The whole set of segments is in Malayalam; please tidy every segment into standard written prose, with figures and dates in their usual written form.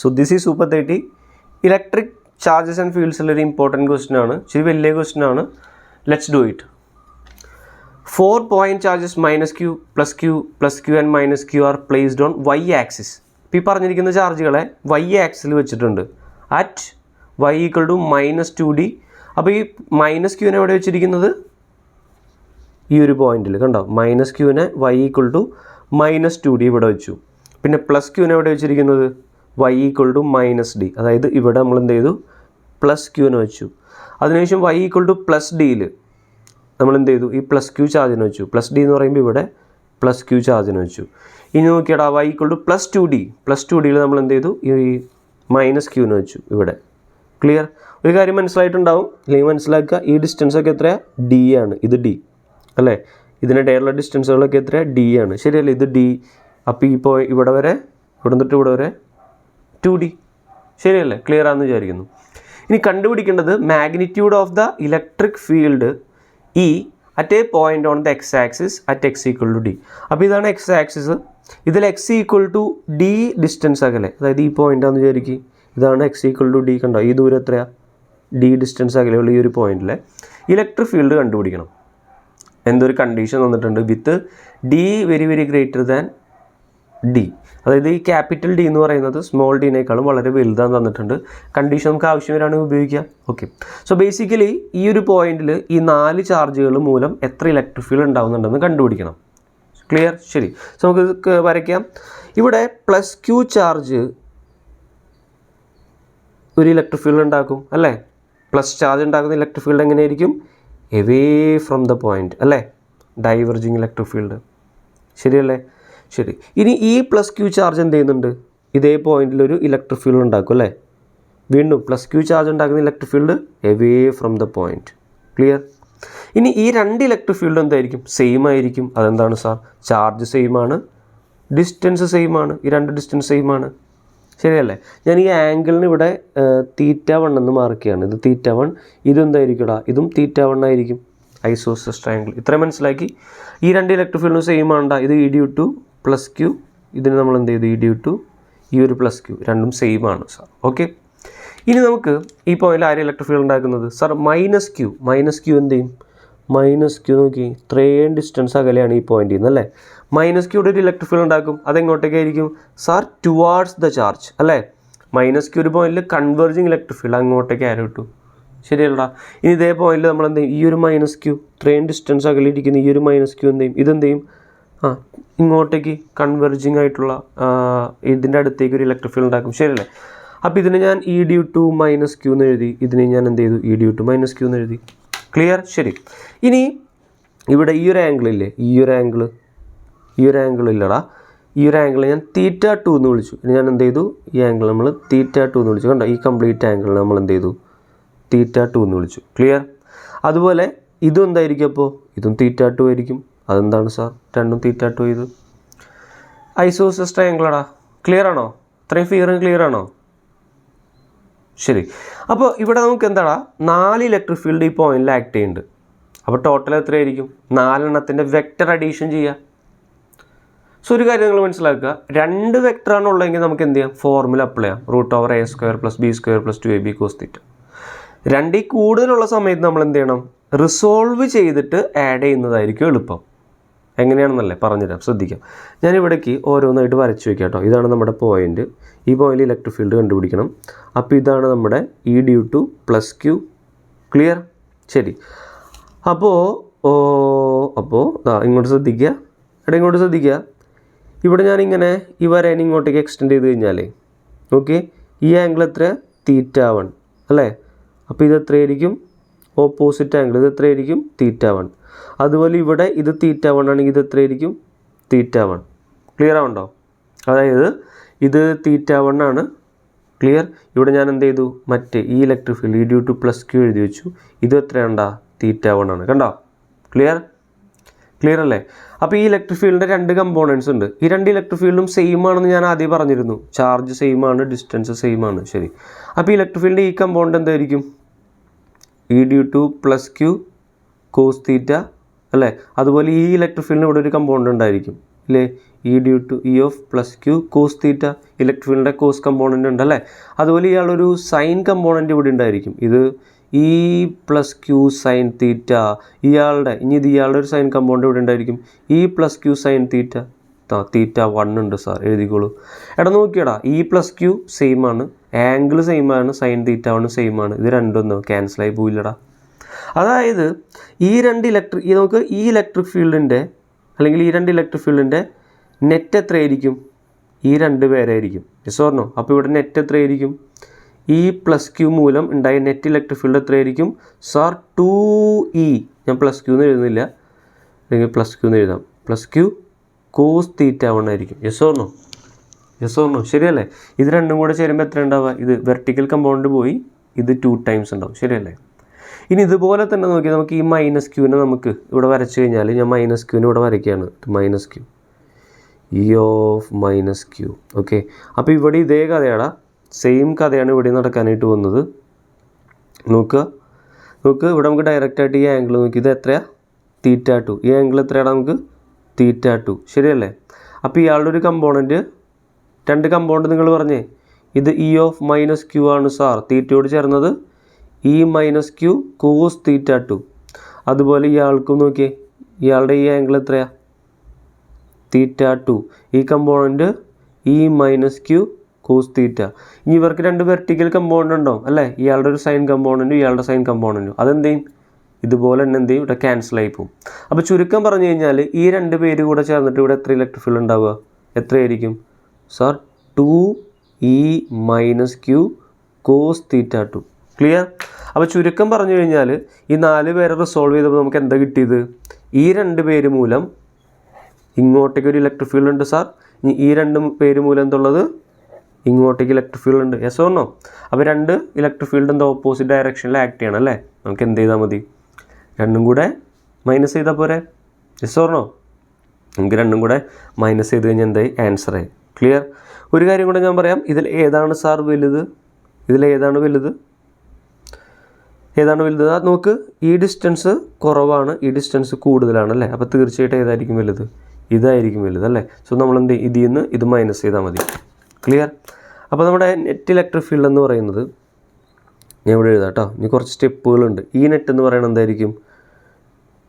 So this is super 30. Electric charges and ഫീൽഡ്സിലൊരു ഇമ്പോർട്ടൻറ്റ് ക്വസ്റ്റൻ ആണ്, ഇച്ചിരി വലിയ ക്വസ്റ്റൻ ആണ്. Let's do it. 4 point charges -q, +q, +q and -q are placed on y axis. ഇപ്പോൾ ഈ പറഞ്ഞിരിക്കുന്ന ചാർജുകളെ y ആക്സിൽ വെച്ചിട്ടുണ്ട് അറ്റ് y = -2d. അപ്പോൾ ഈ -q എവിടെ വെച്ചിരിക്കുന്നത്? ഈ ഒരു പോയിന്റിൽ കണ്ടോ, -q y = -2d ഇവിടെ വെച്ചു. പിന്നെ +q എവിടെ വെച്ചിരിക്കുന്നത്? y = -d. അതായത് ഇവിടെ നമ്മൾ എന്ത് ചെയ്തു? +q വെച്ചു. അതിനുശേഷം y = +d നമ്മൾ എന്ത് ചെയ്തു? ഈ +q ചാർജിന് വെച്ചു. +d എന്ന് പറയുമ്പോൾ ഇവിടെ +q ചാർജിന് വെച്ചു. ഇനി നോക്കിയാടാ, y = +2d. +2d നമ്മൾ എന്ത് ചെയ്തു? ഈ -q വെച്ചു ഇവിടെ. ക്ലിയർ? ഒരു കാര്യം മനസ്സിലായിട്ടുണ്ടാവും, അല്ലെങ്കിൽ മനസ്സിലാക്കുക, ഈ ഡിസ്റ്റൻസ് ഒക്കെ എത്രയാണ്? d ആണ്. ഇത് d അല്ലേ? ഇതിനിടയിലുള്ള ഡിസ്റ്റൻസുകളൊക്കെ എത്രയാണ്? d ആണ്. ശരിയല്ലേ? ഇത് d. അപ്പോൾ ഇപ്പോൾ ഇവിടെ വരെ, ഇവിടെ തൊട്ട് ഇവിടെ വരെ 2d. ശരിയല്ലേ? ക്ലിയർ ആണെന്ന് വിചാരിക്കുന്നു. ഇനി കണ്ടുപിടിക്കേണ്ടത് magnitude of the electric field E at A point on the X axis at x = d. അപ്പോൾ ഇതാണ് എക്സ് ആക്സിസ്. ഇതിൽ x = d ഡിസ്റ്റൻസ് അകലെ, അതായത് ഈ പോയിന്റ് ആണെന്ന് വിചാരിക്കുക. ഇതാണ് x = d. കണ്ടോ, ഈ ദൂരം എത്രയാണ്? d ഡിസ്റ്റൻസ് അകലെയുള്ള ഈ ഒരു പോയിന്റിലെ ഇലക്ട്രിക് ഫീൽഡ് കണ്ടുപിടിക്കണം. എന്തൊരു കണ്ടീഷൻ തന്നിട്ടുണ്ട്? വിത്ത് d very very greater than d. അതായത് ഈ ക്യാപിറ്റൽ D എന്ന് പറയുന്നത് സ്മോൾ ഡിനേക്കാളും വളരെ വലുതാന്ന് തന്നിട്ടുണ്ട്. കണ്ടീഷൻ നമുക്ക് ആവശ്യം വരാണെങ്കിൽ ഉപയോഗിക്കാം. ഓക്കെ, സോ ബേസിക്കലി ഈ ഒരു പോയിന്റിൽ ഈ 4 ചാർജുകൾ മൂലം എത്ര ഇലക്ട്രിക് ഫീൽഡ് ഉണ്ടാകുന്നുണ്ടെന്ന് കണ്ടുപിടിക്കണം. ക്ലിയർ? ശരി. സോ നമുക്ക് വരയ്ക്കാം. ഇവിടെ +q ചാർജ് ഒരു ഇലക്ട്രിക് ഫീൽഡ് ഉണ്ടാക്കും അല്ലേ? പ്ലസ് ചാർജ് ഉണ്ടാക്കുന്ന ഇലക്ട്രിക് ഫീൽഡ് എങ്ങനെയായിരിക്കും? എവേ ഫ്രം ദ പോയിന്റ് അല്ലേ? ഡൈവർജിങ് ഇലക്ട്രിക് ഫീൽഡ്. ശരിയല്ലേ? ശരി. ഇനി ഈ +q ചാർജ് എന്ത് ചെയ്യുന്നുണ്ട്? ഇതേ പോയിന്റിൽ ഒരു ഇലക്ട്രിക് ഫീൽഡ് ഉണ്ടാക്കും അല്ലേ? വീണ്ടും +q ചാർജ് ഉണ്ടാക്കുന്ന electric field away from the point. Clear? ഇനി ഈ 2 ഇലക്ട്രിക് ഫീൽഡ് എന്തായിരിക്കും? സെയിം ആയിരിക്കും. അതെന്താണ് സാർ? ചാർജ് സെയിം ആണ്, ഡിസ്റ്റൻസ് സെയിം ആണ്. ഈ 2 ഡിസ്റ്റൻസ് സെയിം ആണ്. ശരിയല്ലേ? ഞാൻ ഈ ആംഗിളിന് ഇവിടെ θ1 എന്ന് മാർക്ക് ചെയ്യാണ്. ഇത് θ1. ഇതെന്തായിരിക്കും? ഇതും θ1 ആയിരിക്കും. Isosceles triangle. ഇത്രയും മനസ്സിലാക്കി. ഈ 2 ഇലക്ട്രിക് ഫീൽഡും സെയിം ആണ്. ഇത് ED2 +q, ഇതിന് നമ്മൾ എന്ത് ചെയ്തു? ED2, ഈ ഒരു +q, രണ്ടും സെയിം ആണ് സാർ. ഓക്കെ, ഇനി നമുക്ക് ഈ പോയിന്റിൽ ആരും ഇലക്ട്രിക് ഫീൽഡ് ഉണ്ടാക്കുന്നത്? Sir -q. -q എന്ത് ചെയ്യും? -q നോക്കി, ഇത്രയും ഡിസ്റ്റൻസ് അകലെയാണ് ഈ പോയിന്റിൽ നിന്ന് അല്ലേ? -q ഒരു ഇലക്ട്രിക് ഫീൽഡ് ഉണ്ടാക്കും. അതെങ്ങോട്ടേക്കായിരിക്കും സാർ? ടുവാർഡ്സ് ദ ചാർജ് അല്ലേ? -q ഒരു പോയിന്റിൽ കൺവേർജിങ് ഇലക്ട്രിക് ഫീൽഡ്, അങ്ങോട്ടേക്ക് ആരോ ഇട്ടു. ശരിയല്ലടാ? ഇനി ഇതേ പോയിന്റിൽ നമ്മൾ എന്ത് ചെയ്യും? ഈ ഒരു -q, ഇത്രയും ഡിസ്റ്റൻസ് അകലിരിക്കുന്ന ഈ ഒരു -q എന്ത് ചെയ്യും? ഇതെന്ത് ചെയ്യും? ഇങ്ങോട്ടേക്ക് കൺവെർജിങ് ആയിട്ടുള്ള ഇതിൻ്റെ അടുത്തേക്ക് ഒരു ഇലക്ട്രിക് ഫീൽഡ് ഉണ്ടാക്കും. ശരിയല്ലേ? അപ്പോൾ ഇതിനെ ഞാൻ ED2 -q എന്ന് എഴുതി. ഇതിനെ ഞാൻ എന്ത് ചെയ്തു? ED2 -q എന്ന് എഴുതി. ക്ലിയർ? ശരി. ഇനി ഇവിടെ ഈ ഒരു ആംഗിൾ ഇല്ലേ? ഈ ഒരു ആംഗിൾ ഇല്ലടാ. ഈ ഒരു ആംഗിൾ ഞാൻ θ2 എന്ന് വിളിച്ചു. ഇനി ഞാൻ എന്ത് ചെയ്തു? ഈ ആംഗിൾ നമ്മൾ θ2 എന്ന് വിളിച്ചു. കണ്ടോ, ഈ കംപ്ലീറ്റ് ആംഗിൾ നമ്മൾ എന്ത് ചെയ്തു? θ2 എന്ന് വിളിച്ചു. ക്ലിയർ? അതുപോലെ ഇതും എന്തായിരിക്കും? അപ്പോൾ ഇതും θ2 ആയിരിക്കും. അതെന്താണ് സാർ? രണ്ടും θ2 ചെയ്തു. ഐസോസെലസ് ട്രയാങ്കിളാടാ. ക്ലിയർ ആണോ? ഇത്രയും ഫിഗറും ക്ലിയർ ആണോ? ശരി. അപ്പോൾ ഇവിടെ നമുക്ക് എന്താടാ? 4 ഇലക്ട്രിക് ഫീൽഡ് ഈ പോയിന്റിൽ ആക്ട് ചെയ്യുന്നുണ്ട്. അപ്പോൾ ടോട്ടൽ എത്രയായിരിക്കും? 4 എണ്ണത്തിൻ്റെ വെക്റ്റർ അഡീഷൻ ചെയ്യുക. സോ ഒരു കാര്യം നിങ്ങൾ മനസ്സിലാക്കുക, 2 വെക്ടറാണ് ഉള്ളതെങ്കിൽ നമുക്ക് എന്ത് ചെയ്യാം? ഫോർമുല അപ്ലൈ ചെയ്യാം. √(a² + b² + 2ab cos θ). 2 കൂടുതലുള്ള സമയത്ത് നമ്മൾ എന്ത് ചെയ്യണം? റിസോൾവ് ചെയ്തിട്ട് ആഡ് ചെയ്യുന്നതായിരിക്കും എളുപ്പം. എങ്ങനെയാണെന്നല്ലേ പറഞ്ഞുതരാം, ശ്രദ്ധിക്കാം. ഞാനിവിടേക്ക് ഓരോന്നായിട്ട് വരച്ച് വയ്ക്കാം കേട്ടോ. ഇതാണ് നമ്മുടെ പോയിന്റ്. ഈ പോയിന്റിൽ ഇലക്ട്രിക് ഫീൽഡ് കണ്ടുപിടിക്കണം. അപ്പോൾ ഇതാണ് നമ്മുടെ ED2 +q. ക്ലിയർ? ശരി. അപ്പോൾ ഇങ്ങോട്ട് ശ്രദ്ധിക്കുക. ഇങ്ങോട്ട് ശ്രദ്ധിക്കുക. ഇവിടെ ഞാനിങ്ങനെ ഈ വരേനെ ഇങ്ങോട്ടേക്ക് എക്സ്റ്റെൻഡ് ചെയ്ത് കഴിഞ്ഞാലേ ഓക്കെ, ഈ ആംഗിൾ എത്ര? θ1 അല്ലേ? അപ്പോൾ ഇത് എത്രയായിരിക്കും? Opposite angle. ഇത് എത്രയായിരിക്കും? θ1. അതുപോലെ ഇവിടെ ഇത് θ1 ആണെങ്കിൽ ഇത് എത്രയായിരിക്കും? θ1. ക്ലിയർ ആവുണ്ടോ? അതായത് ഇത് θ1 ആണ്. ക്ലിയർ? ഇവിടെ ഞാൻ എന്ത് ചെയ്തു? മറ്റേ ഈ ഇലക്ട്രിക് ഫീൽഡ് ED2 +q എഴുതി വെച്ചു. ഇത് എത്രയാണ്ടാ? θ1 ആണ്. കണ്ടോ? ക്ലിയർ അല്ലേ? അപ്പോൾ ഈ ഇലക്ട്രിക് ഫീൽഡിൻ്റെ 2 കമ്പോണൻസ് ഉണ്ട്. ഈ 2 ഇലക്ട്രിക് ഫീൽഡും സെയിം ആണെന്ന് ഞാൻ ആദ്യം പറഞ്ഞിരുന്നു. ചാർജ് സെയിം ആണ്, ഡിസ്റ്റൻസ് സെയിം ആണ്. ശരി. അപ്പോൾ ഇലക്ട്രിക് ഫീൽഡിൻ്റെ ഈ കമ്പോണൻറ്റ് എന്തായിരിക്കും? ED2 +q cos θ അല്ലേ? അതുപോലെ ഈ ഇലക്ട്രിക് ഫീൽഡിന് ഇവിടെ ഒരു കമ്പോണൻറ്റ് ഉണ്ടായിരിക്കും ഇല്ലേ? E due to E of plus Q cos theta, electric ഫീൽഡിൻ്റെ കോസ് കമ്പോണൻ്റ് ഉണ്ടല്ലേ. അതുപോലെ ഇയാളൊരു സൈൻ കമ്പോണൻ്റ് ഇവിടെ ഉണ്ടായിരിക്കും. ഇത് E plus Q sine theta, ഇയാളുടെ ഒരു സൈൻ കമ്പോണൻ്റ് ഇവിടെ ഉണ്ടായിരിക്കും. E plus Q sine theta, theta 1 ഉണ്ട് സാർ, എഴുതിക്കോളൂ. എടാ നോക്കിയടാ, ഇ പ്ലസ് ക്യൂ സെയിം ആണ്, ആംഗിൾ സെയിം ആണ്, സൈൻ തീറ്റ 1 സെയിം ആണ്. ഇത് രണ്ടൊന്നും ക്യാൻസലായി പോയില്ലടാ. അതായത് നമുക്ക് ഈ ഇലക്ട്രിക് ഫീൽഡിൻ്റെ അല്ലെങ്കിൽ ഈ രണ്ട് ഇലക്ട്രിക് ഫീൽഡിൻ്റെ നെറ്റ് എത്രയായിരിക്കും? ഈ രണ്ട് പേരായിരിക്കും. Yes or no? അപ്പോൾ ഇവിടെ നെറ്റ് എത്രയായിരിക്കും? ഈ പ്ലസ് ക്യൂ മൂലം ഉണ്ടായ നെറ്റ് ഇലക്ട്രിക് ഫീൽഡ് എത്രയായിരിക്കും സാർ? 2E, ഞാൻ പ്ലസ് ക്യൂ എന്ന് എഴുതുന്നില്ല, അല്ലെങ്കിൽ പ്ലസ് ക്യൂ എന്ന് എഴുതാം, പ്ലസ് ക്യൂ കോസ് തീറ്റ 1 ആയിരിക്കും. Yes or no? Yes or no? ശരിയല്ലേ? ഇത് രണ്ടും കൂടെ ചേരുമ്പോൾ എത്ര ഉണ്ടാവുക? ഇത് വെർട്ടിക്കൽ കമ്പൗണ്ട് പോയി ഇത് 2 ടൈംസ് ഉണ്ടാവും. ശരിയല്ലേ? ഇനി ഇതുപോലെ തന്നെ നോക്കി നമുക്ക് ഈ മൈനസ് ക്യൂവിനെ നമുക്ക് ഇവിടെ വരച്ച് കഴിഞ്ഞാൽ, ഞാൻ മൈനസ് ക്യൂവിനെ ഇവിടെ വരയ്ക്കുകയാണ്, minus Q, E of minus Q. Okay, അപ്പോൾ ഇവിടെ ഇതേ കഥയാടാ, സെയിം കഥയാണ് ഇവിടെ നടക്കാനായിട്ട് വന്നത്. നോക്ക് ഇവിടെ നമുക്ക് ഡയറക്റ്റായിട്ട് ഈ ആംഗിൾ നോക്കി, ഇത് എത്രയാണ്? തീറ്റ 2. ഈ ആംഗിൾ എത്രയാണ് നമുക്ക്? തീറ്റ 2. ശരിയല്ലേ? അപ്പോൾ ഇയാളുടെ ഒരു കമ്പോണൻറ്റ്, രണ്ട് കമ്പോണൻറ്റ് നിങ്ങൾ പറഞ്ഞേ, ഇത് ഇ ഓഫ് മൈനസ് ക്യൂ ആണ് സാർ, തീറ്റയോട് ചേർന്നത് E minus Q cos theta 2. അതുപോലെ ഇയാൾക്കും നോക്കിയേ, ഇയാളുടെ ഈ ആംഗിൾ എത്രയാണ്? തീറ്റ 2. ഈ component E minus Q cos theta. ഇനി ഇവർക്ക് രണ്ട് വെർട്ടിക്കൽ കമ്പോണൻ്റ് ഉണ്ടാവും അല്ലേ? ഇയാളുടെ ഒരു സൈൻ കമ്പോണൻറ്റും ഇയാളുടെ സൈൻ കമ്പോണൻറ്റും. അതെന്ത് ചെയ്യും? ഇതുപോലെ തന്നെ എന്ത് ചെയ്യും? ഇവിടെ ക്യാൻസലായി പോകും. അപ്പോൾ ചുരുക്കം പറഞ്ഞു കഴിഞ്ഞാൽ ഈ രണ്ട് പേര് കൂടെ ചേർന്നിട്ട് ഇവിടെ എത്ര ഇലക്ട്രിക് ഫീൽഡ് ഉണ്ടാവുക? എത്രയായിരിക്കും sir? 2E minus Q cos theta 2. Clear? അപ്പോൾ ചുരുക്കം പറഞ്ഞു കഴിഞ്ഞാൽ ഈ 4 പേരെ റിസോൾവ് ചെയ്തപ്പോൾ നമുക്ക് എന്താ കിട്ടിയത്? ഈ രണ്ട് പേര് മൂലം ഇങ്ങോട്ടേക്ക് ഒരു ഇലക്ട്രിക് ഫീൽഡ് ഉണ്ട് സാർ, ഇനി ഈ രണ്ട് പേര് മൂലം എന്തുള്ളത്? ഇങ്ങോട്ടേക്ക് ഇലക്ട്രിക് ഫീൽഡ് ഉണ്ട്. Yes or no? അപ്പോൾ രണ്ട് ഇലക്ട്രിക് ഫീൽഡ് എന്താ ഓപ്പോസിറ്റ് ഡയറക്ഷനിൽ ആക്ട് ചെയ്യണം അല്ലേ? നമുക്ക് എന്ത് ചെയ്താൽ മതി? രണ്ടും കൂടെ മൈനസ് ചെയ്താൽ പോരെ? Yes or no? നമുക്ക് രണ്ടും കൂടെ മൈനസ് ചെയ്ത് കഴിഞ്ഞാൽ എന്തായി? ആൻസറായി. ക്ലിയർ? ഒരു കാര്യം കൂടെ ഞാൻ പറയാം, ഇതിൽ ഏതാണ് സാർ വലുത്? ഏതാണ് വലുത്? അത് നോക്ക്, ഈ ഡിസ്റ്റൻസ് കുറവാണ്, ഈ ഡിസ്റ്റൻസ് കൂടുതലാണ് അല്ലേ? അപ്പോൾ തീർച്ചയായിട്ടും ഏതായിരിക്കും വലുത്? ഇതായിരിക്കും വലുത് അല്ലേ? സോ നമ്മൾ എന്ത് ചെയ്യും? ഇതിൽ നിന്ന് ഇത് മൈനസ് ചെയ്താൽ മതി. ക്ലിയർ? അപ്പോൾ നമ്മുടെ നെറ്റ് ഇലക്ട്രിക് ഫീൽഡ് എന്ന് പറയുന്നത്, ഞാൻ ഇവിടെ എഴുതാം കേട്ടോ, ഇനി കുറച്ച് സ്റ്റെപ്പുകളുണ്ട്. ഈ നെറ്റ് എന്ന് പറയുന്നത് എന്തായിരിക്കും?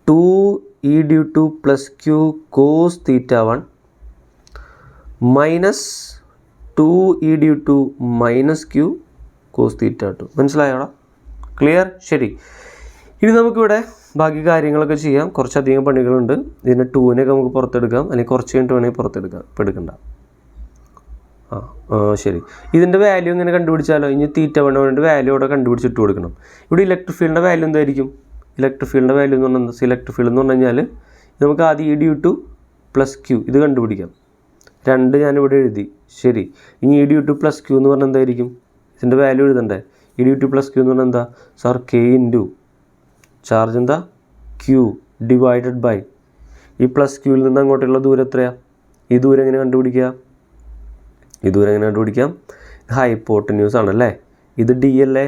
2E due to plus Q cos theta 1 minus 2E due to minus Q cos theta 2. മനസ്സിലായോടാ? ക്ലിയർ? ശരി, ഇനി നമുക്കിവിടെ ബാക്കി കാര്യങ്ങളൊക്കെ ചെയ്യാം. കുറച്ചധികം പണികളുണ്ട്. ഇതിൻ്റെ 2-നെയൊക്കെ നമുക്ക് പുറത്തെടുക്കാം, അല്ലെങ്കിൽ കുറച്ച് കഴിഞ്ഞിട്ട് വേണമെങ്കിൽ പുറത്തെടുക്കാം, ഇപ്പോൾ എടുക്കണ്ട. ശരി, ഇതിൻ്റെ വാല്യൂ ഇങ്ങനെ കണ്ടുപിടിച്ചാലോ? ഇനി തീറ്റ 1 വാല്യൂ ഇവിടെ കണ്ടുപിടിച്ചിട്ട് കൊടുക്കണം. ഇവിടെ ഇലക്ട്രിക് ഫീൽഡിൻ്റെ വാല്യൂ എന്തായിരിക്കും? ഇലക്ട്രിക് ഫീൽഡിൻ്റെ വാല്യൂ എന്ന് പറഞ്ഞാൽ ഇലക്ട്രിക് ഫീൽഡ് എന്ന് പറഞ്ഞു കഴിഞ്ഞാൽ നമുക്ക് ആദ്യം E due to plus Q ഇത് കണ്ടുപിടിക്കാം. 2 ഞാനിവിടെ എഴുതി. ശരി, ഇനി E due to plus Q എന്ന് പറഞ്ഞാൽ എന്തായിരിക്കും? ഇതിൻ്റെ വാല്യൂ എഴുതണ്ടേ? E due to plus Q എന്ന് പറഞ്ഞാൽ എന്താ സാർ? കെ ഇൻറ്റു ചാർജ് എന്താ? ക്യൂ ഡിവൈഡഡ് ബൈ ഈ പ്ലസ് ക്യൂവിൽ നിന്ന് അങ്ങോട്ടുള്ള ദൂരം എത്രയാണ്? ഈ ദൂരം എങ്ങനെ കണ്ടുപിടിക്കാം? ഇത് ഹൈപ്പോട്ടന്യൂസ് ആണല്ലേ? ഇത് ഡി അല്ലേ?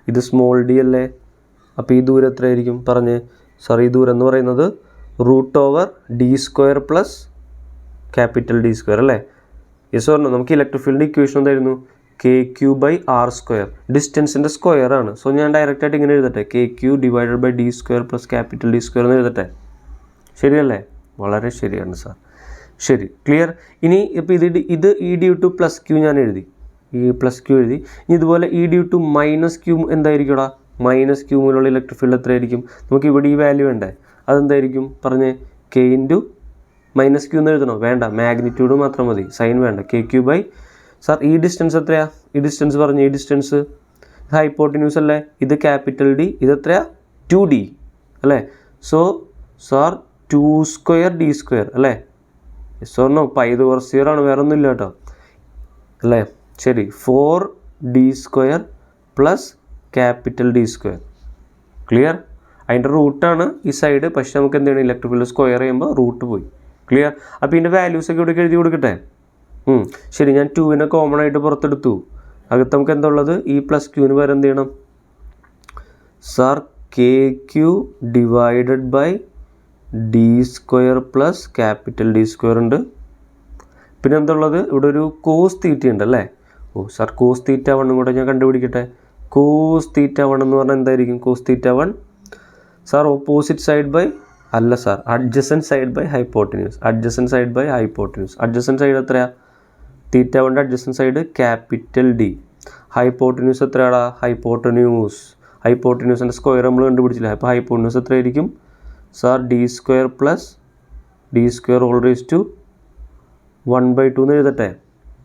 ഇത് സ്മോൾ ഡി അല്ലേ? അപ്പോൾ ഈ ദൂരം എത്രയായിരിക്കും പറഞ്ഞ് സാർ? ഈ ദൂരം എന്ന് പറയുന്നത് √d² പ്ലസ് ക്യാപിറ്റൽ D² അല്ലേ? Yes or no? നമുക്ക് ഇലക്ട്രിക് ഫീൽഡിൻ്റെ ഇക്വേഷൻ എന്തായിരുന്നു? KQ/r². ഡിസ്റ്റൻസിൻ്റെ സ്ക്വയർ ആണ്. സോ ഞാൻ ഡയറക്റ്റായിട്ട് ഇങ്ങനെ എഴുതട്ടെ, KQ divided by D² plus capital D² എന്ന് എഴുതട്ടെ. ശരിയല്ലേ? വളരെ ശരിയാണ് സാർ. ശരി, ക്ലിയർ? ഇനി ഇപ്പോൾ ഇത് E due to plus Q ഞാൻ എഴുതി, ഈ പ്ലസ് ക്യൂ എഴുതി. ഇനി ഇതുപോലെ E due to minus Q എന്തായിരിക്കുംടാ? മൈനസ് ക്യൂ മൂലമുള്ള ഇലക്ട്രിക് ഫീൽഡ് എത്രയായിരിക്കും? നമുക്ക് ഇവിടെ ഈ വാല്യൂ വേണ്ടേ? അതെന്തായിരിക്കും പറഞ്ഞേ? കെ ഇൻറ്റു മൈനസ് ക്യൂ എന്ന് എഴുതണോ? വേണ്ട, മാഗ്നിറ്റ്യൂഡ് മാത്രം മതി, സൈൻ വേണ്ട. KQ ബൈ സാർ ഈ ഡിസ്റ്റൻസ് എത്രയാ? ഈ ഡിസ്റ്റൻസ് പറഞ്ഞു, ഈ ഡിസ്റ്റൻസ് ഹൈപ്പോട്ടന്യൂസ് അല്ലേ? ഇത് ക്യാപിറ്റൽ D, ഇത് എത്രയാ? 2D അല്ലേ? സോ സാർ 2² D² അല്ലേ? Yes or no? π/0 ആണ്, വേറെ ഒന്നും ഇല്ല കേട്ടോ അല്ലേ? ശരി, 4D² plus capital D². Clear? അതിൻ്റെ റൂട്ടാണ് ഈ സൈഡ്, പക്ഷേ നമുക്ക് എന്താണ് ഇലക്ട്രിക് ഫീൽഡ് സ്ക്വയർ ചെയ്യുമ്പോൾ റൂട്ട് പോയി. ക്ലിയർ? അപ്പോൾ ഇതിൻ്റെ വാല്യൂസൊക്കെ ഇവിടെ എഴുതി കൊടുക്കട്ടെ. ശരി, ഞാൻ 2-നെ കോമൺ ആയിട്ട് പുറത്തെടുത്തു. അകത്ത് നമുക്ക് എന്താ ഉള്ളത്? ഈ പ്ലസ് ക്യൂവിന് പകരം എന്ത് ചെയ്യണം sir? KQ divided by D² plus capital D² ഉണ്ട്. പിന്നെ എന്തുള്ളത്, ഇവിടെ ഒരു കോസ് തീറ്റ ഉണ്ട് അല്ലേ. ഓ സാർ കോസ് തീറ്റ 1 കൂടെ ഞാൻ കണ്ടുപിടിക്കട്ടെ. കോസ് തീറ്റ 1 എന്ന് പറഞ്ഞാൽ എന്തായിരിക്കും? Cos theta 1 sir opposite side by അല്ല sir, adjacent side by hypotenuse. Adjacent side by hypotenuse. Adjacent side എത്രയാണ്? Theta 1 adjacent side capital D. Hypotenuse എത്രയാടാ? ഹൈപ്പോട്ടന്യൂസിൻ്റെ സ്ക്വയർ നമ്മൾ കണ്ടുപിടിച്ചില്ല. അപ്പോൾ ഹൈപ്പോട്ടന്യൂസ് എത്രയായിരിക്കും sir? d² plus d² whole raise to 1/2 എന്ന് എഴുതട്ടെ,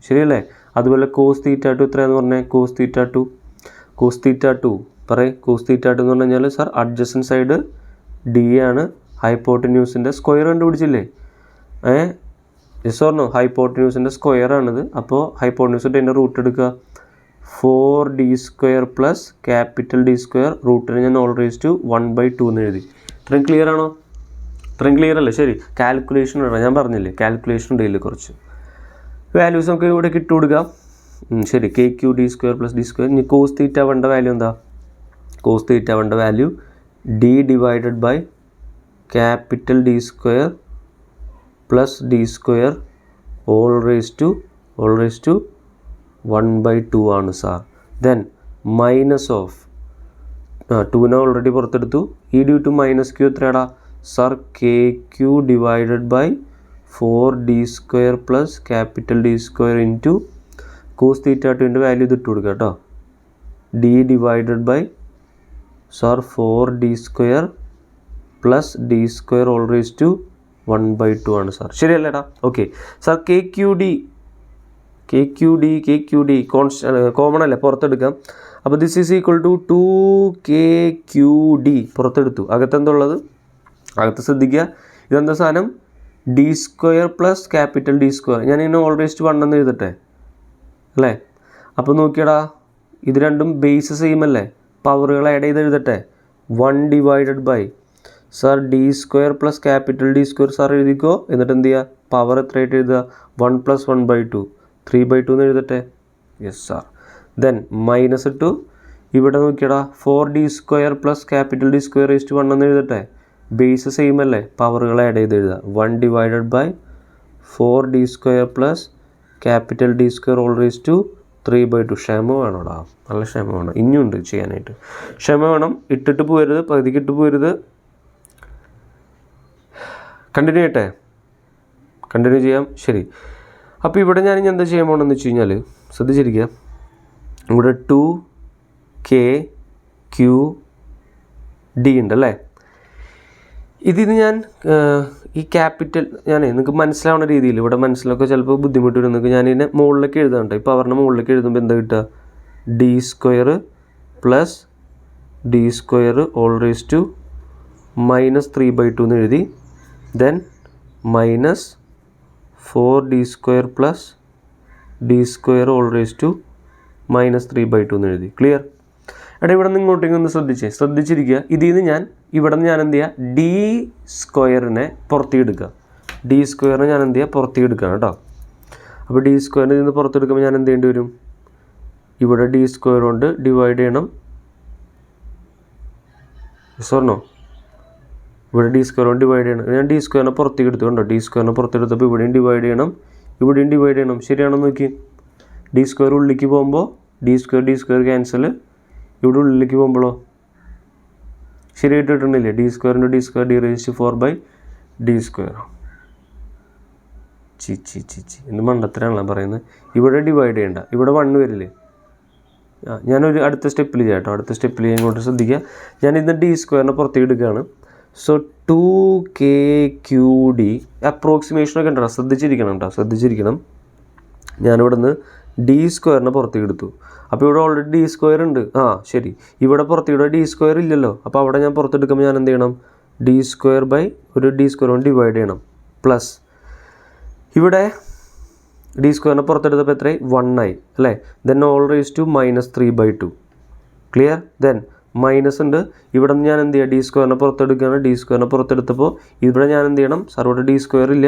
ശരിയല്ലേ? അതുപോലെ കോസ് തീറ്റ 2 എത്രയാണെന്ന് പറഞ്ഞാൽ? കോസ് തീറ്റ 2 പറയേ. കോസ് തീറ്റ 2 എന്ന് പറഞ്ഞു കഴിഞ്ഞാൽ സാർ അഡ്ജസൻറ്റ് സൈഡ് ഡി ആണ്, ഹൈപ്പോട്ടന്യൂസിൻ്റെ സ്ക്വയർ കണ്ടുപിടിച്ചില്ലേ? Yes or no? ഹൈപ്പോട്ടന്യൂസിൻ്റെ സ്ക്വയർ ആണിത്. അപ്പോൾ ഹൈപ്പോട്ടന്യൂസ് അതിൻ്റെ റൂട്ട് എടുക്കുക. 4d² പ്ലസ് ക്യാപിറ്റൽ d², റൂട്ടിന് ഞാൻ ഹോൾ റേസ് ടു 1/2 എന്ന് എഴുതി. ഇത്രയും ക്ലിയർ ആണോ? ഇത്രയും ക്ലിയർ അല്ലേ? ശരി, കാൽക്കുലേഷൻ വേണം. ഞാൻ പറഞ്ഞില്ലേ കാൽക്കുലേഷൻ ഉണ്ട് ഇതിൽ കുറച്ച് വാല്യൂസ് നമുക്ക് ഇവിടെ ഇട്ട് കൊടുക്കാം. ശരി, kqd² പ്ലസ് d². ഇനി കോസ് തീറ്റ 1 വാല്യൂ എന്താ? Cos theta 1 value d divided by capital d² plus d² whole raise to 1/2 ആണ് സാർ. ദെൻ മൈനസ് ഓഫ് 2നെ ഓൾറെഡി പുറത്തെടുത്തു. ഈ ഡ്യൂ ടു മൈനസ് ക്യൂ എത്രയാടാ sir? kq divided by 4d² plus capital d² into cos theta 2ൻ്റെ വാല്യൂ ഇതിട്ട് കൊടുക്കുക കേട്ടോ. d divided by sir 4d² plus d² whole raise to 1/2 ആണ് സാർ. ശരിയല്ലേടാ? Okay sir. kqd കോമൺ അല്ലേ, പുറത്തെടുക്കാം. അപ്പോൾ this is equal to 2kqd പുറത്തെടുത്തു. അകത്തെന്തുള്ളത്? അകത്ത് ശ്രദ്ധിക്കുക, ഇതെന്താ സാധനം? d² plus capital d². ഞാൻ ഇതിനെ ഹോൾ റേസ് ടു 1 എന്ന് എഴുതട്ടെ അല്ലേ? അപ്പോൾ നോക്കിയടാ, ഇത് രണ്ടും ബേസ് സെയിം അല്ലേ? പവറുകൾ ആഡ് ചെയ്ത് എഴുതട്ടെ. 1 divided by sir d² plus capital d² sir എഴുതിക്കോ. എന്നിട്ട് എന്ത് ചെയ്യുക? പവർ എത്രയായിട്ട് എഴുതുക? 1 + 1/2 3/2 എന്ന് എഴുതട്ടെ. Yes sir. ദെൻ മൈനസ് ഇട്ടു. ഇവിടെ നോക്കിയടാ, 4d² plus capital d² raise to 1 എന്ന് എഴുതട്ടെ. ബേസ് സെയിം അല്ലേ? പവറുകൾ ആഡ് ചെയ്ത് എഴുതുക. 1 divided by 4d² plus capital d² whole raise to 3/2. ക്ഷമ വേണോടാ, നല്ല ക്ഷമ വേണം. ഇനിയുണ്ട് ചെയ്യാനായിട്ട്, ക്ഷമ വേണം. ഇട്ടിട്ട് പോരുത്, പകുതിക്ക് ഇട്ട് പോരുത്. കണ്ടിന്യൂ ചെയ്യട്ടെ? കണ്ടിന്യൂ ചെയ്യാം. ശരി, അപ്പോൾ ഇവിടെ ഞാൻ ഇനി എന്താ ചെയ്യാൻ പോകണമെന്ന് വെച്ച് കഴിഞ്ഞാൽ ശ്രദ്ധിച്ചിരിക്കുക. ഇവിടെ 2kqd ഉണ്ടല്ലേ. ഇതിന് ഞാൻ ഈ ക്യാപിറ്റൽ നിങ്ങൾക്ക് മനസ്സിലാവുന്ന രീതിയിൽ ഇവിടെ മനസ്സിലൊക്കെ ചിലപ്പോൾ ബുദ്ധിമുട്ട് വരും. നിങ്ങൾക്ക് ഞാനിതിനെ മുകളിലേക്ക് എഴുതാറുണ്ട്. ഇപ്പോൾ അവരുടെ മുകളിലേക്ക് എഴുതുമ്പോൾ എന്താ കിട്ടുക? d² plus d² whole raise to -3/2 എന്ന് എഴുതി. Then minus 4d² plus d² whole raise to -3/2 എന്ന് എഴുതി. ക്ലിയർ? എടാ ഇവിടെ നിന്ന് ഇങ്ങോട്ടേക്ക് ഒന്ന് ശ്രദ്ധിച്ചിരിക്കുക. ഇതിൽ നിന്ന് ഞാൻ ഇവിടെ നിന്ന് ഞാൻ എന്ത് ചെയ്യുക? d² പുറത്തേക്കെടുക്കുക. d² ഞാൻ എന്ത് ചെയ്യുക? പുറത്തേക്കെടുക്കുകയാണ് കേട്ടോ. അപ്പോൾ d² നിന്ന് പുറത്തെടുക്കുമ്പോൾ ഞാൻ എന്ത് ചെയ്യേണ്ടി വരും? ഇവിടെ d² കൊണ്ട് ഡിവൈഡ് ചെയ്യണം. സ്വർണ്ണോ ഇവിടെ d² കൊണ്ട് ഡിവൈഡ് ചെയ്യണം. ഞാൻ d² പുറത്തേക്ക് എടുത്തു കണ്ടോ? d² പുറത്തെടുത്തപ്പോൾ ഇവിടെയും ഡിവൈഡ് ചെയ്യണം, ഇവിടെയും ഡിവൈഡ് ചെയ്യണം. ശരിയാണോ നോക്കി? d² ഉള്ളിലേക്ക് പോകുമ്പോൾ d² ക്യാൻസൽ. ഇവിടെ ഉള്ളിലേക്ക് പോകുമ്പോഴോ ശരിയായിട്ട് കിട്ടണില്ലേ? d² d²d⁴/d². എന്ത് മണ്ടത്തരാണല്ലോ പറയുന്നത്. ഇവിടെ ഡിവൈഡ് ചെയ്യണ്ട, ഇവിടെ 1 വരില്ലേ? ഞാനൊരു അടുത്ത സ്റ്റെപ്പിൽ ചെയ്യാം കേട്ടോ. അടുത്ത സ്റ്റെപ്പിൽ ഇങ്ങോട്ട് ശ്രദ്ധിക്കുക. ഞാൻ ഇന്ന് d² പുറത്തേക്ക് എടുക്കുകയാണ്. സോ 2kqd അപ്രോക്സിമേഷനൊക്കെ ഉണ്ടോ? ശ്രദ്ധിച്ചിരിക്കണം. ഞാനിവിടെ നിന്ന് d² പുറത്തേക്ക് എടുത്തു. അപ്പോൾ ഇവിടെ ഓൾറെഡി d² ഉണ്ട്. ശരി, ഇവിടെ പുറത്തേക്ക് d² ഇല്ലല്ലോ. അപ്പോൾ അവിടെ ഞാൻ പുറത്തെടുക്കുമ്പോൾ ഞാൻ എന്ത് ചെയ്യണം? d² ബൈ ഒരു d² കൊണ്ട് ഡിവൈഡ് ചെയ്യണം. പ്ലസ് ഇവിടെ d² പുറത്തെടുത്തപ്പോൾ എത്രയായി? 1 ആയി അല്ലേ? Then whole raise to -3/2. Clear? Then minus ഉണ്ട്. ഇവിടെ നിന്ന് ഞാൻ എന്ത് ചെയ്യുക? d² പുറത്തെടുക്കുകയാണ്. d² പുറത്തെടുത്തപ്പോൾ ഇവിടെ ഞാൻ എന്ത് ചെയ്യണം? സാർ ഇവിടെ d² ഇല്ല.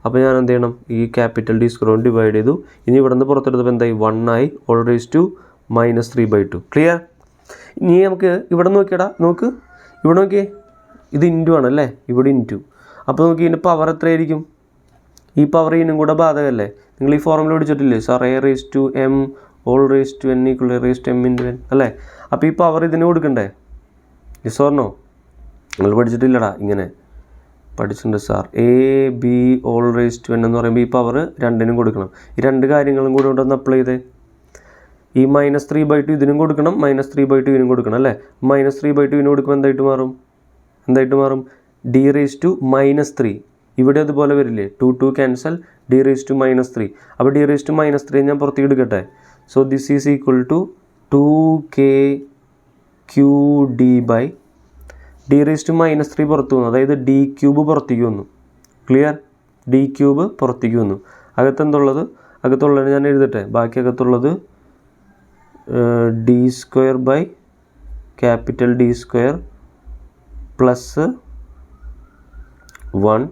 അപ്പോൾ ഞാൻ എന്ത് ചെയ്യണം? ഈ ക്യാപിറ്റൽ d² കൊണ്ട് ഡിവൈഡ് ചെയ്തു. ഇനി ഇവിടെ നിന്ന് പുറത്തെടുത്തപ്പോൾ എന്തായി? 1 ആയി. Whole raise to -3/2. ക്ലിയർ? ഇനി നമുക്ക് ഇവിടെ നോക്കിയടാ, ഇവിടെ നോക്കിയേ, ഇത് ഇൻറ്റു ആണല്ലേ? ഇവിടെ ഇൻറ്റു. അപ്പോൾ നോക്കി ഇതിൻ്റെ പവർ എത്രയായിരിക്കും? ഈ പവർ ഇതിനും കൂടെ ബാധകമല്ലേ? നിങ്ങൾ ഈ ഫോർമുല പഠിച്ചിട്ടില്ലേ sir? A raise to m whole raise to n equal a raise to m into n അല്ലേ? അപ്പോൾ ഈ പവർ ഇതിന് കൊടുക്കണ്ടേ? Yes or no? നിങ്ങൾ പഠിച്ചിട്ടില്ലടാ, ഇങ്ങനെ പഠിച്ചിട്ടുണ്ട് sir. A b whole raise to n എന്ന് പറയുമ്പോൾ ഈ പവർ രണ്ടിനും കൊടുക്കണം. ഈ രണ്ട് കാര്യങ്ങളും കൂടെ കൊണ്ടൊന്ന് അപ്ലൈ ചെയ്തേ. ഈ -3/2 ഇതിനും കൊടുക്കണം, -3/2 ഇതിനും കൊടുക്കണം അല്ലേ? -3/2 ഇതിന് കൊടുക്കുമ്പോൾ എന്തായിട്ട് മാറും? D raise to -3. ഇവിടെ അതുപോലെ വരില്ലേ? 2 ക്യാൻസൽ, ഡി റേസ് ടു -3. അപ്പോൾ ഡി റേസ് ടു -3 ഞാൻ പുറത്തേക്ക് എടുക്കട്ടെ. So this is equal to 2kqd/, D raise to -3 പുറത്തു വന്നു, അതായത് d³ പുറത്തേക്ക് വന്നു. ക്ലിയർ? d³ പുറത്തേക്ക് വന്നു. അകത്തുള്ളത് ഞാൻ എഴുതട്ടെ. ബാക്കി അകത്തുള്ളത് d² plus 1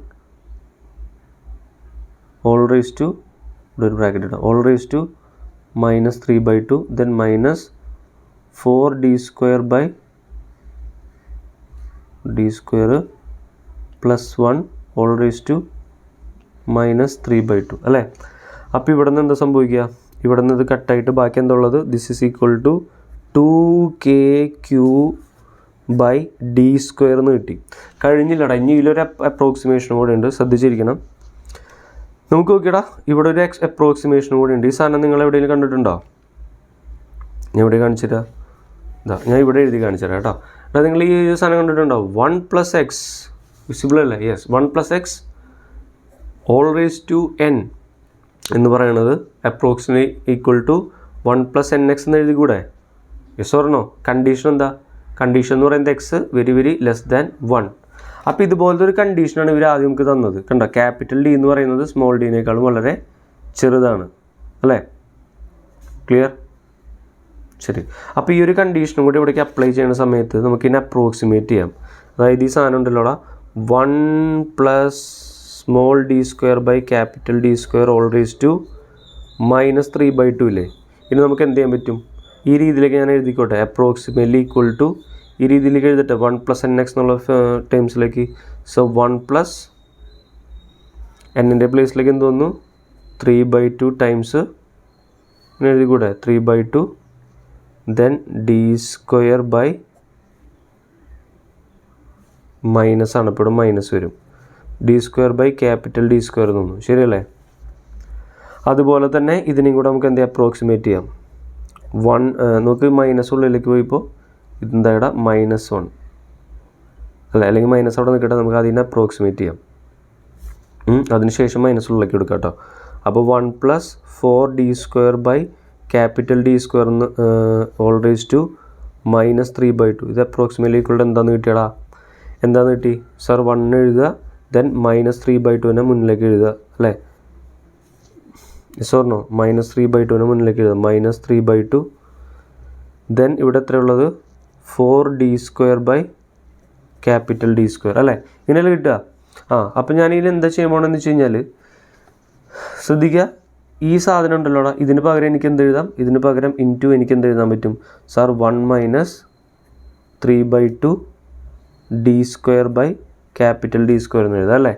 all raise to, ഇവിടെ ഒരു ബ്രാക്കറ്റ് ഇടാം, all raise to -3/2 then -4d² plus 1 all raise to -3/2 അല്ലേ? അപ്പോൾ ഇവിടെ നിന്ന് എന്താ സംഭവിക്കുക? ഇവിടെ നിന്ന് ഇത് കട്ടായിട്ട് ബാക്കി എന്താ ഉള്ളത്? This is equal to 2kq/d² എന്ന് കിട്ടി. കഴിഞ്ഞില്ലടാ, ഇനി ഇതിലൊരു അപ്രോക്സിമേഷൻ കൂടെ ഉണ്ട്, ശ്രദ്ധിച്ചിരിക്കണം. നമുക്ക് നോക്കിയടാ, ഇവിടെ ഒരു അപ്രോക്സിമേഷൻ കൂടെ ഉണ്ട്. ഈ സാധനം നിങ്ങൾ എവിടെയെങ്കിലും കണ്ടിട്ടുണ്ടോ? ഞാൻ ഇവിടെ കാണിച്ചുതരാം. ഞാൻ ഇവിടെ എഴുതി കാണിച്ചുതരാം കേട്ടോ. എന്നാൽ നിങ്ങൾ ഈ സാധനം കണ്ടിട്ടുണ്ടോ? 1 + x വിസിബിൾ അല്ലേ? Yes, 1 + x all raise to n എന്ന് പറയുന്നത് അപ്രോക്സിമേറ്റ് ഈക്വൽ ടു 1 + nx എന്ന് എഴുതി കൂടെ? Yes or no? കണ്ടീഷൻ എന്താ? കണ്ടീഷൻ എന്ന് പറയുന്നത് x very very less than 1. അപ്പോൾ ഇതുപോലത്തെ ഒരു കണ്ടീഷനാണ് ഇവർ ആദ്യം നമുക്ക് തന്നത്. കണ്ടോ? ക്യാപിറ്റൽ ഡി എന്ന് പറയുന്നത് സ്മോൾ ഡിനേക്കാളും വളരെ ചെറുതാണ് അല്ലേ? ക്ലിയർ? ശരി. അപ്പോൾ ഈ ഒരു കണ്ടീഷനും കൂടി ഇവിടേക്ക് അപ്ലൈ ചെയ്യുന്ന സമയത്ത് നമുക്ക് ഇതിനെ അപ്രോക്സിമേറ്റ് ചെയ്യാം. അതായത് ഈ സാധനം ഉണ്ടല്ലോടാ, 1 + small d² all raise to -3/2 ഇല്ലേ? ഇനി നമുക്ക് എന്ത് ചെയ്യാൻ പറ്റും? ഈ രീതിയിലേക്ക് ഞാൻ എഴുതിക്കോട്ടെ. അപ്രോക്സിമേറ്റ്ലി ഈക്വൽ ടു, ഈ രീതിയിലേക്ക് എഴുതട്ടെ, 1 + nx എന്നുള്ള ടേംസിലേക്ക്. സോ 1 + n-ൻ്റെ പ്ലേസിലേക്ക് എന്ത് വന്നു? 3/2 ടൈംസ് എഴുതിക്കൂടെ? 3/2 ദെൻ d² മൈനസ് ആണ്, ഇപ്പോൾ ഇവിടെ മൈനസ് വരും. d² എന്ന് വന്നു. ശരിയല്ലേ? അതുപോലെ തന്നെ ഇതിനെയും കൂടെ നമുക്ക് എന്ത് അപ്രോക്സിമേറ്റ് ചെയ്യാം? 1 നമുക്ക് മൈനസ് ഉള്ളിലേക്ക് പോയിപ്പോൾ ഇതെന്താ ഇവിടെ? -1 അല്ല, അല്ലെങ്കിൽ മൈനസ് അവിടെ നിൽക്കട്ടെ, നമുക്ക് അതിനെ അപ്രോക്സിമേറ്റ് ചെയ്യാം. അതിനുശേഷം മൈനസ് ഉള്ളിലേക്ക് എടുക്കാം കേട്ടോ. അപ്പോൾ 1 + 4d² ഓൾ റേസ് ടു -3/2 ഇത് അപ്രോക്സിമേറ്റ്ലി ഈക്വൽ ടു എന്താണെന്ന് കിട്ടിയടാ? എന്താണെന്ന് കിട്ടി സാർ? 1 എഴുതുക, ദെൻ -3/2 മുന്നിലേക്ക് എഴുതുക അല്ലേ? Yes or no? -3/2 മുന്നിലേക്ക് എഴുതുക. -3/2 ദെൻ ഇവിടെ എത്രയുള്ളത്? 4d² അല്ലേ? ഇങ്ങനെയല്ലേ കിട്ടുക? അപ്പോൾ ഞാനിതിൽ എന്താ ചെയ്യാൻ പോകണമെന്ന് വെച്ച് കഴിഞ്ഞാൽ, ശ്രദ്ധിക്കുക, ഈ സാധനം ഉണ്ടല്ലോടാ, ഇതിന് പകരം എനിക്ക് എന്ത് എഴുതാം? ഇതിന് പകരം ഇൻറ്റു എനിക്ക് എന്ത് എഴുതാൻ പറ്റും സാർ? 1 - 3/2 d² എന്ന് എഴുതാം അല്ലേ?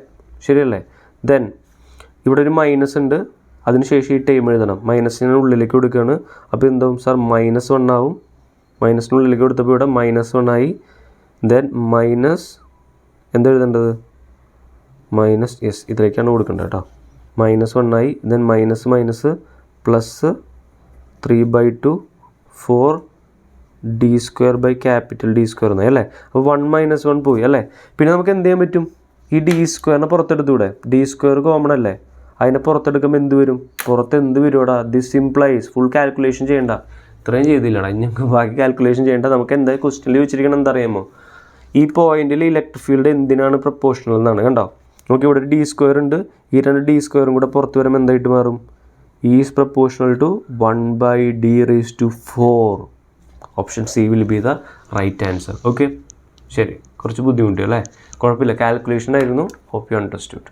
ശരിയല്ലേ? ദെൻ ഇവിടെ ഒരു മൈനസ് ഉണ്ട്, അതിനുശേഷം ഈ ടൈം എഴുതണം. മൈനസിന് ഉള്ളിലേക്ക് കൊടുക്കുകയാണ്. അപ്പോൾ എന്താവും സാർ? -1 ആവും. മൈനസിനുള്ളിലേക്ക് കൊടുത്തപ്പോൾ ഇവിടെ -1 ആയി. ദെൻ മൈനസ് എന്തെഴുതേണ്ടത്? മൈനസ്, യെസ്, ഇതിലേക്കാണ് കൊടുക്കേണ്ടത് കേട്ടോ. -1 ആയി. ദെൻ മൈനസ് പ്ലസ് 3/2 4d² എന്നായി അല്ലേ? അപ്പോൾ 1 - 1 പോയി അല്ലേ? പിന്നെ നമുക്ക് എന്ത് ചെയ്യാൻ പറ്റും? ഈ d² പുറത്തെടുത്തൂടെ? d² കോമൺ അല്ലേ? അതിനെ പുറത്തെടുക്കുമ്പോൾ എന്ത് വരും? പുറത്ത് എന്ത് വരുമോടാ? ദിസ് ഇംപ്ലൈസ്, ഫുൾ കാൽക്കുലേഷൻ ചെയ്യേണ്ട, ഇത്രയും ചെയ്തില്ലടാ, ഇനി നമുക്ക് ബാക്കി കാൽക്കുലേഷൻ ചെയ്യേണ്ട. നമുക്ക് എന്താ ക്വസ്റ്റ്യനിൽ വെച്ചിരിക്കണം എന്താ അറിയാമോ? ഈ പോയിന്റിൽ ഇലക്ട്രിക് ഫീൽഡ് എന്തിനാണ് പ്രപ്പോർഷണൽ എന്നാണ്. കണ്ടോ? നമുക്ക് ഇവിടെ ഒരു d² ഉണ്ട്. ഈ 2 d² കൂടെ പുറത്ത് വരുമ്പോൾ എന്തായിട്ട് മാറും? Is proportional to 1/d⁴. Option C will be the right answer. Okay, ശരി. കുറച്ച് ബുദ്ധിമുട്ടി അല്ലേ? കുഴപ്പമില്ല, കാൽക്കുലേഷൻ ആയിരുന്നു. Hope you understood.